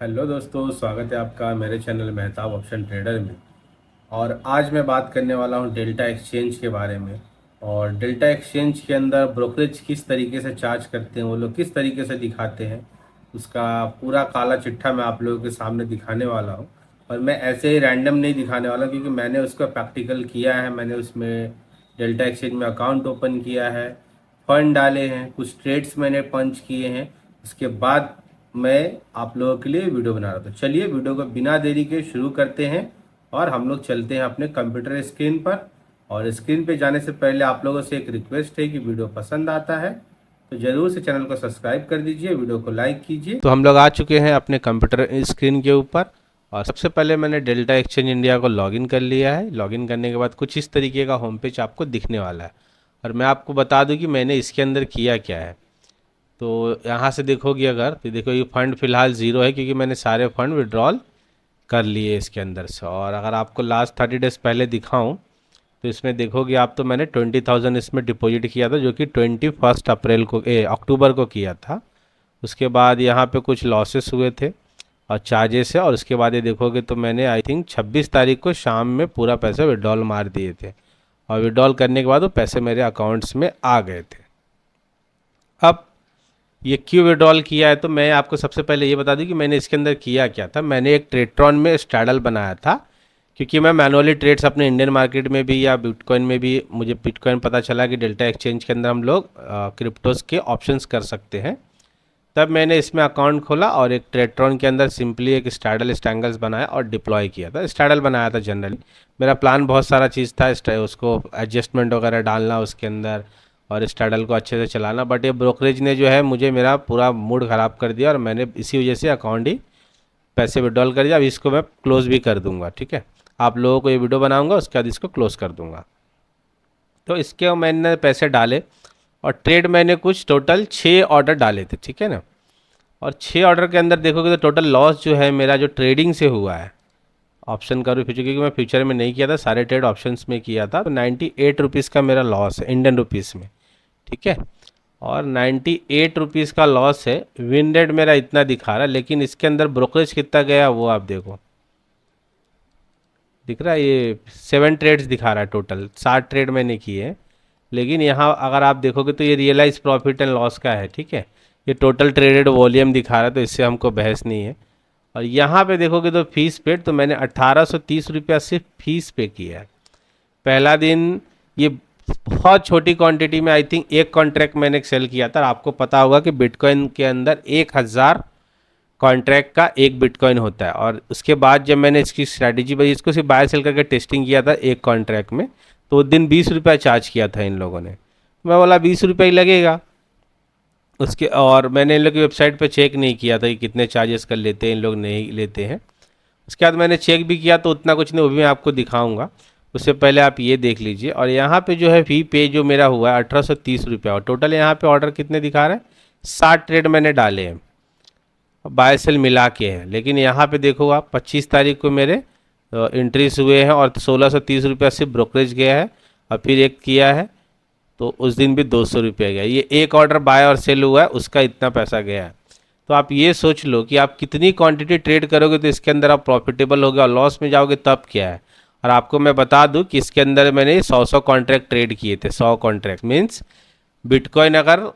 Hello दोस्तों, स्वागत है आपका मेरे चैनल मेहताब ऑप्शन ट्रेडर में। और आज मैं बात करने वाला हूं डेल्टा एक्सचेंज के बारे में। और डेल्टा एक्सचेंज के अंदर ब्रोकरेज किस तरीके से चार्ज करते हैं, वो लोग किस तरीके से दिखाते हैं, उसका पूरा काला चिट्ठा मैं आप लोगों के सामने दिखाने वाला हूं। और मैं ऐसे ही रैंडम नहीं दिखाने वाला, क्योंकि मैंने उसका प्रैक्टिकल किया है। मैंने उसमें डेल्टा एक्सचेंज में अकाउंट ओपन किया है, फंड डाले हैं, कुछ ट्रेड्स मैंने पंच किए हैं। उसके बाद मैं आप लोगों के लिए वीडियो बना रहा था। चलिए वीडियो को बिना देरी के शुरू करते हैं और हम लोग चलते हैं अपने कंप्यूटर स्क्रीन पर। और स्क्रीन पे जाने से पहले आप लोगों से एक रिक्वेस्ट है कि वीडियो पसंद आता है तो जरूर से चैनल को सब्सक्राइब कर दीजिए, वीडियो को लाइक कीजिए। तो हम लोग आ चुके हैं अपने कंप्यूटर स्क्रीन के ऊपर। और सबसे पहले मैंने डेल्टा एक्सचेंज इंडिया को लॉगिन कर लिया है। लॉगिन करने के बाद कुछ इस तरीके का होम पेज आपको दिखने वाला है। और मैं आपको बता दूं कि मैंने इसके अंदर किया क्या है। तो यहाँ से देखोगे अगर, तो देखो ये फंड फिलहाल ज़ीरो है, क्योंकि मैंने सारे फंड विड्रॉल कर लिए इसके अंदर से। और अगर आपको लास्ट 30 डेज़ पहले दिखाऊं तो इसमें देखोगे आप, तो मैंने 20,000 इसमें डिपॉजिट किया था, जो कि 21 अप्रैल को अक्टूबर को किया था। उसके बाद यहाँ पे कुछ लॉसेस हुए थे और चार्जेस है। और उसके बाद ये देखोगे तो मैंने आई थिंक 26 तारीख को शाम में पूरा पैसा विड्रॉल मार दिए थे। और विड्रॉल करने के बाद वो पैसे मेरे अकाउंट्स में आ गए थे। अब ये क्यों विड्रॉल किया है, तो मैं आपको सबसे पहले ये बता दूं कि मैंने इसके अंदर किया क्या था। मैंने एक ट्रेड्रॉन में स्ट्रैडल बनाया था, क्योंकि मैं मैनुअली ट्रेड्स अपने इंडियन मार्केट में भी या बिटकॉइन में भी, मुझे बिटकॉइन पता चला कि डेल्टा एक्सचेंज के अंदर हम लोग क्रिप्टोज के ऑप्शंस कर सकते हैं। तब मैंने इसमें अकाउंट खोला और एक ट्रेड्रॉन के अंदर सिंपली एक स्ट्रैडल स्टैंगल्स बनाया और डिप्लॉय किया था। स्ट्रैडल बनाया था जनरली। मेरा प्लान बहुत सारा चीज़ था, उसको एडजस्टमेंट वगैरह डालना उसके अंदर और स्ट्रैडल को अच्छे से चलाना। बट ये ब्रोकरेज ने जो है मुझे मेरा पूरा मूड ख़राब कर दिया, और मैंने इसी वजह से अकाउंट ही पैसे विड्रॉल कर दिया। अब इसको मैं क्लोज़ भी कर दूंगा, ठीक है। आप लोगों को ये वीडियो बनाऊंगा, उसके बाद इसको क्लोज़ कर दूंगा। तो इसके मैंने पैसे डाले और ट्रेड मैंने कुछ टोटल 6 ऑर्डर डाले थे, ठीक है ना। और 6 ऑर्डर के अंदर देखोगे तो टोटल लॉस जो है मेरा, जो ट्रेडिंग से हुआ है ऑप्शन का फ्यूचर, क्योंकि मैं फ्यूचर में नहीं किया था, सारे ट्रेड ऑप्शंस में किया था, तो 98 रुपीज़ का मेरा लॉस है इंडियन रुपीज़ में, ठीक है। और 98 रुपीज़ का लॉस है। विन रेट मेरा इतना दिखा रहा है, लेकिन इसके अंदर ब्रोकरेज कितना गया वो आप देखो, दिख रहा है ये 7 ट्रेड्स दिखा रहा है। टोटल 60 ट्रेड मैंने किए हैं। लेकिन यहाँ अगर आप देखोगे तो ये रियलाइज प्रॉफिट एंड लॉस का है, ठीक है। ये टोटल ट्रेडेड वॉल्यूम दिखा रहा है, तो इससे हमको बहस नहीं है। और यहाँ पे देखोगे तो फीस पेड, तो मैंने 1830 रुपया सिर्फ फीस पे किया है पहला दिन। ये बहुत छोटी क्वांटिटी में, आई थिंक एक कॉन्ट्रैक्ट मैंने सेल किया था। और आपको पता होगा कि बिटकॉइन के अंदर 1000 कॉन्ट्रैक्ट का एक बिटकॉइन होता है। और उसके बाद जब मैंने इसकी स्ट्रैटेजी बनी, इसको सिर्फ बाय सेल करके टेस्टिंग किया था एक कॉन्ट्रैक्ट में, तो उस दिन 20 रुपया चार्ज किया था इन लोगों ने। मैं बोला 20 रुपया ही लगेगा उसके। और मैंने इन लोग की वेबसाइट पे चेक नहीं किया था कि कितने चार्जेस कर लेते हैं इन लोग, नहीं लेते हैं। उसके बाद मैंने चेक भी किया तो उतना कुछ नहीं, वो भी मैं आपको दिखाऊंगा। उससे पहले आप ये देख लीजिए। और यहाँ पे जो है फी पे जो मेरा हुआ है 1830 रुपया। और टोटल यहाँ पे ऑर्डर कितने दिखा रहे हैं, 60 ट्रेड मैंने डाले हैं, बाय सेल मिला के हैं। लेकिन यहाँ पे देखो आप, 25 तारीख को मेरे इंट्रीज हुए हैं और 1630 रुपया सिर्फ ब्रोकरेज गया है। और फिर एक किया है तो उस दिन भी 200 रुपया गया। ये एक ऑर्डर बाय और सेल हुआ है, उसका इतना पैसा गया है। तो आप ये सोच लो कि आप कितनी क्वांटिटी ट्रेड करोगे तो इसके अंदर आप प्रॉफिटेबल होगे, और लॉस में जाओगे तब क्या है। और आपको मैं बता दूं कि इसके अंदर मैंने 100 कॉन्ट्रैक्ट ट्रेड किए थे। 100 कॉन्ट्रैक्ट मीन्स बिटकॉइन अगर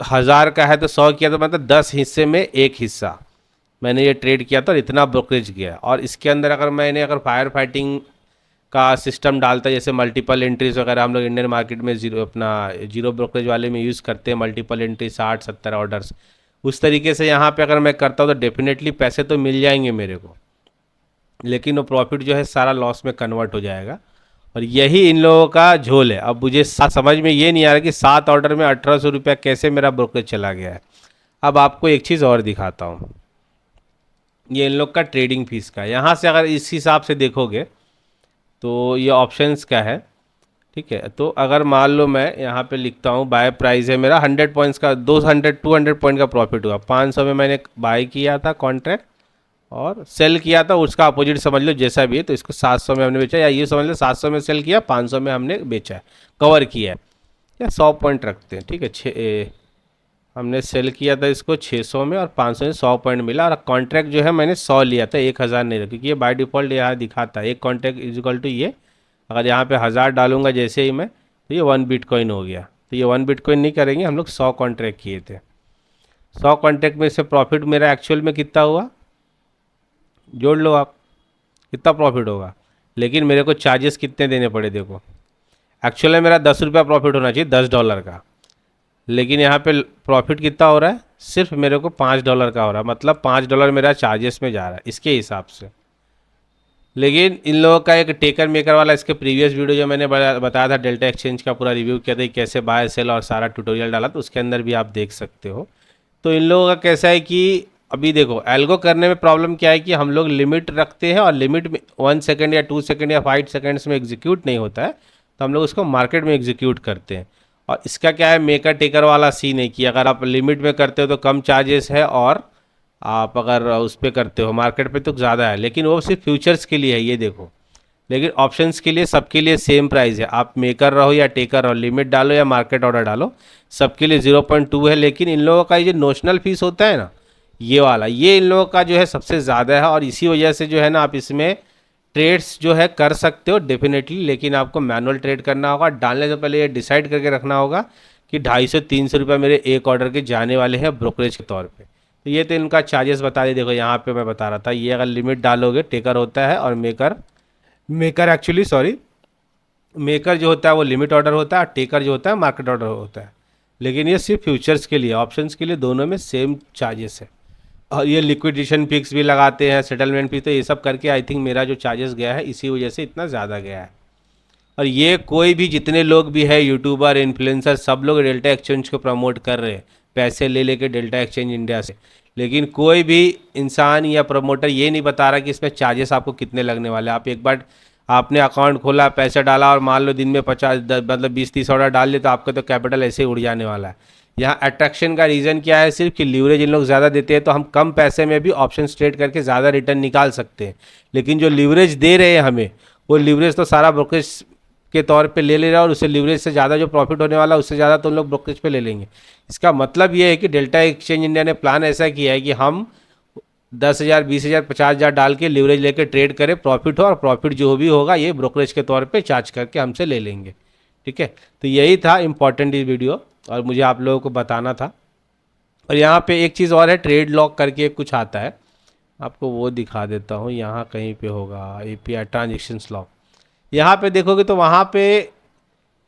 1000 का है तो 100 किया, तो मतलब 10 हिस्से में एक हिस्सा मैंने ये ट्रेड किया था, और इतना ब्रोकरेज गया। और इसके अंदर अगर फायर फाइटिंग का सिस्टम डालता है, जैसे मल्टीपल एंट्रीज वगैरह हम लोग इंडियन मार्केट में जीरो ब्रोकरेज वाले में यूज़ करते हैं, मल्टीपल एंट्री 60-70 ऑर्डर्स, उस तरीके से यहाँ पे अगर मैं करता हूँ तो डेफिनेटली पैसे तो मिल जाएंगे मेरे को, लेकिन वो प्रॉफिट जो है सारा लॉस में कन्वर्ट हो जाएगा। और यही इन लोगों का झोल है। अब मुझे समझ में ये नहीं आ रहा कि 7 ऑर्डर में 1800 रुपया कैसे मेरा ब्रोकरेज चला गया है। अब आपको एक चीज़ और दिखाता हूँ, ये इन लोग का ट्रेडिंग फीस का। यहाँ से अगर इस हिसाब से देखोगे तो ये ऑप्शंस का है, ठीक है। तो अगर मान लो मैं यहाँ पे लिखता हूँ, बाय प्राइस है मेरा 100 पॉइंट्स का, 200 पॉइंट का प्रॉफिट हुआ। 500 में मैंने बाय किया था कॉन्ट्रैक्ट, और सेल किया था उसका अपोजिट समझ लो जैसा भी है। तो इसको 700 में हमने बेचा, या ये समझ लो 700 में सेल किया, 500 में हमने बेचा है, कवर किया है। या 100 पॉइंट रखते हैं, ठीक है। हमने सेल किया था इसको 600 में और 500 में 100 पॉइंट मिला, और कॉन्ट्रैक्ट जो है मैंने 100 लिया था, 1000 नहीं था, क्योंकि ये बाय डिफ़ॉल्ट यहाँ दिखाता है एक कॉन्ट्रैक्ट इज इक्वल टू ये। अगर यहाँ पे 1000 डालूंगा जैसे ही मैं, तो ये 1 बिटकॉइन हो गया। तो ये 1 बिटकॉइन नहीं करेंगे, हम लोग 100 कॉन्ट्रैक्ट किए थे। 100 कॉन्ट्रैक्ट में से प्रॉफिट मेरा एक्चुअल में कितना हुआ, जोड़ लो आप कितना प्रॉफिट होगा। लेकिन मेरे को चार्जेस कितने देने पड़े देखो, एक्चुअल में मेरा 10 रुपया प्रॉफिट होना चाहिए, $10 का, लेकिन यहाँ पे प्रॉफिट कितना हो रहा है, सिर्फ मेरे को $5 का हो रहा है, मतलब $5 मेरा चार्जेस में जा रहा है इसके हिसाब से। लेकिन इन लोगों का एक टेकर मेकर वाला, इसके प्रीवियस वीडियो जो मैंने बताया था डेल्टा एक्सचेंज का पूरा रिव्यू किया था, कैसे बाय सेल और सारा ट्यूटोरियल डाला, तो उसके अंदर भी आप देख सकते हो। तो इन लोगों का कैसा है कि अभी देखो एल्गो करने में प्रॉब्लम क्या है कि हम लोग लिमिट रखते हैं और लिमिट में 1 सेकंड या 2 सेकंड या 5 सेकंड्स में एग्जीक्यूट नहीं होता है, तो हम लोग उसको मार्केट में एग्जीक्यूट करते हैं। और इसका क्या है, मेकर टेकर वाला सीन है कि अगर आप लिमिट में करते हो तो कम चार्जेस है, और आप अगर उस पर करते हो मार्केट पे तो ज़्यादा है, लेकिन वो सिर्फ फ्यूचर्स के लिए है ये देखो। लेकिन ऑप्शंस के लिए सबके लिए सेम प्राइस है, आप मेकर रहो या टेकर रहो, लिमिट डालो या मार्केट ऑर्डर डालो, सबके लिए 0.2 है। लेकिन इन लोगों का ये जो नोशनल फीस होता है ना, ये वाला, ये इन लोगों का जो है सबसे ज़्यादा है, और इसी वजह से जो है ना आप इसमें ट्रेड्स जो है कर सकते हो डेफिनेटली, लेकिन आपको मैनुअल ट्रेड करना होगा। डालने से पहले ये डिसाइड करके रखना होगा कि 250-300 रुपये मेरे एक ऑर्डर के जाने वाले हैं ब्रोकरेज के तौर पे। तो ये तो इनका चार्जेस बता दिए, देखो यहाँ पे मैं बता रहा था, ये अगर लिमिट डालोगे टेकर होता है, और maker maker actually sorry maker जो होता है वो लिमिट ऑर्डर होता है, और टेकर जो होता है मार्केट ऑर्डर होता है। लेकिन ये सिर्फ फ्यूचर्स के लिए, ऑप्शंस के लिए दोनों में सेम चार्जेस है। और ये लिक्विडेशन फिक्स भी लगाते हैं, सेटलमेंट फी, तो ये सब करके आई थिंक मेरा जो चार्जेस गया है इसी वजह से इतना ज़्यादा गया है। और ये कोई भी जितने लोग भी है यूट्यूबर इन्फ्लुएंसर सब लोग डेल्टा एक्सचेंज को प्रमोट कर रहे हैं, पैसे ले लेके डेल्टा एक्सचेंज इंडिया से। लेकिन कोई भी इंसान या प्रमोटर ये नहीं बता रहा कि इसमें चार्जेस आपको कितने लगने वाले हैं। आप एक बार आपने अकाउंट खोला, पैसा डाला, और मान लो दिन में 50 मतलब 20-30 ऑर्डर डाल दिए, तो आपका तो कैपिटल ऐसे ही उड़ जाने वाला है। यहाँ अट्रैक्शन का रीज़न क्या है, सिर्फ कि लीवरेज इन लोग ज़्यादा देते हैं, तो हम कम पैसे में भी ऑप्शन ट्रेड करके ज़्यादा रिटर्न निकाल सकते हैं। लेकिन जो लीवरेज दे रहे हैं हमें, वो लीवरेज तो सारा ब्रोकरेज के तौर पे ले रहा है, और उससे लीवरेज से ज़्यादा जो प्रॉफिट होने वाला है उससे ज़्यादा तो उन लोग ब्रोकरेज पे ले लेंगे। इसका मतलब ये है कि डेल्टा एक्सचेंज इंडिया ने प्लान ऐसा किया है कि हम 10,000, 20,000, 50,000 डाल के लीवरेज लेके ट्रेड करें, प्रॉफिट हो, और प्रॉफिट जो भी होगा ये ब्रोकरेज के तौर पे चार्ज करके हमसे ले लेंगे। ठीक है, तो यही था इम्पॉर्टेंट इस वीडियो, और मुझे आप लोगों को बताना था। और यहाँ पे एक चीज़ और है, ट्रेड लॉक करके कुछ आता है, आपको वो दिखा देता हूँ। यहाँ कहीं पे होगा API ट्रांजेक्शन्स लॉक, यहाँ पे देखोगे तो वहाँ पे,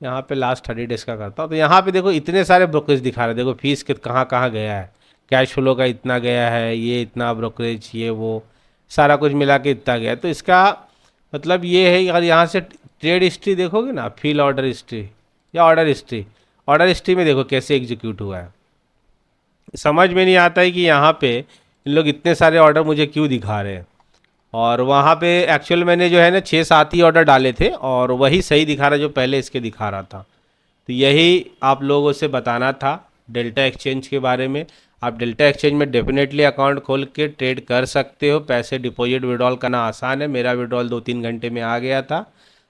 यहाँ पे लास्ट 30 डेज का करता हूँ, तो यहाँ पे देखो इतने सारे ब्रोकरेज दिखा रहे हैं। देखो फीस कहाँ कहाँ गया है, कैश फ्लो का इतना गया है, ये इतना ब्रोकरेज, ये वो सारा कुछ मिला के इतना गया है। तो इसका मतलब ये है, अगर यहाँ से ट्रेड हिस्ट्री देखोगे ना, फील ऑर्डर हिस्ट्री या ऑर्डर हिस्ट्री में देखो कैसे एग्जीक्यूट हुआ है। समझ में नहीं आता है कि यहाँ पे इन लोग इतने सारे ऑर्डर मुझे क्यों दिखा रहे हैं। और वहाँ पे एक्चुअल मैंने जो है ना 6-7 ही ऑर्डर डाले थे, और वही सही दिखा रहा जो पहले इसके दिखा रहा था। तो यही आप लोगों से बताना था डेल्टा एक्सचेंज के बारे में। आप डेल्टा एक्सचेंज में डेफिनेटली अकाउंट खोल के ट्रेड कर सकते हो, पैसे डिपॉजिट विड्रॉल करना आसान है, मेरा विड्रॉल 2-3 घंटे में आ गया था।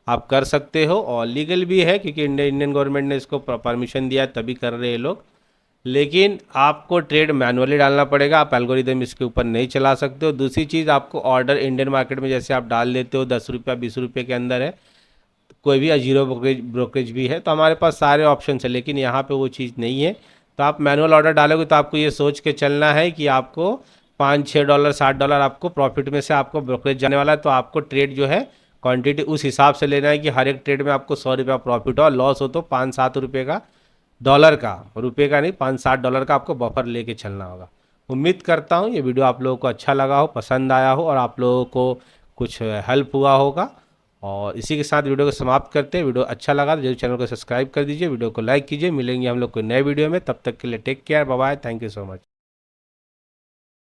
आप कर सकते हो, और लीगल भी है, क्योंकि इंडियन गवर्नमेंट ने इसको परमिशन दिया तभी कर रहे हैं लोग। लेकिन आपको ट्रेड मैनुअली डालना पड़ेगा, आप एल्गोरिदम इसके ऊपर नहीं चला सकते हो। दूसरी चीज़, आपको ऑर्डर इंडियन मार्केट में जैसे आप डाल देते हो 10 रुपया 20 रुपये के अंदर है, कोई भी जीरो ब्रोकरेज भी है, तो हमारे पास सारे ऑप्शन है, लेकिन यहाँ पे वो चीज़ नहीं है। तो आप मैनुअल ऑर्डर डालोगे तो आपको ये सोच के चलना है कि आपको $5-6 $7 आपको प्रॉफिट में से आपको ब्रोकरेज जाने वाला है। तो आपको ट्रेड जो है क्वांटिटी उस हिसाब से लेना है कि हर एक ट्रेड में आपको 100 रुपया प्रॉफिट हो, लॉस हो तो 5-7 रुपये का, डॉलर का, रुपये का नहीं, $5-7 का आपको बफर लेके चलना होगा। उम्मीद करता हूँ ये वीडियो आप लोगों को अच्छा लगा हो, पसंद आया हो, और आप लोगों को कुछ हेल्प हुआ होगा। और इसी के साथ वीडियो को समाप्त करते हैं। वीडियो अच्छा लगा तो जरूर चैनल को सब्सक्राइब कर दीजिए, वीडियो को लाइक कीजिए। मिलेंगे हम लोग कोई नए वीडियो में, तब तक के लिए take care, bye bye, thank you so much.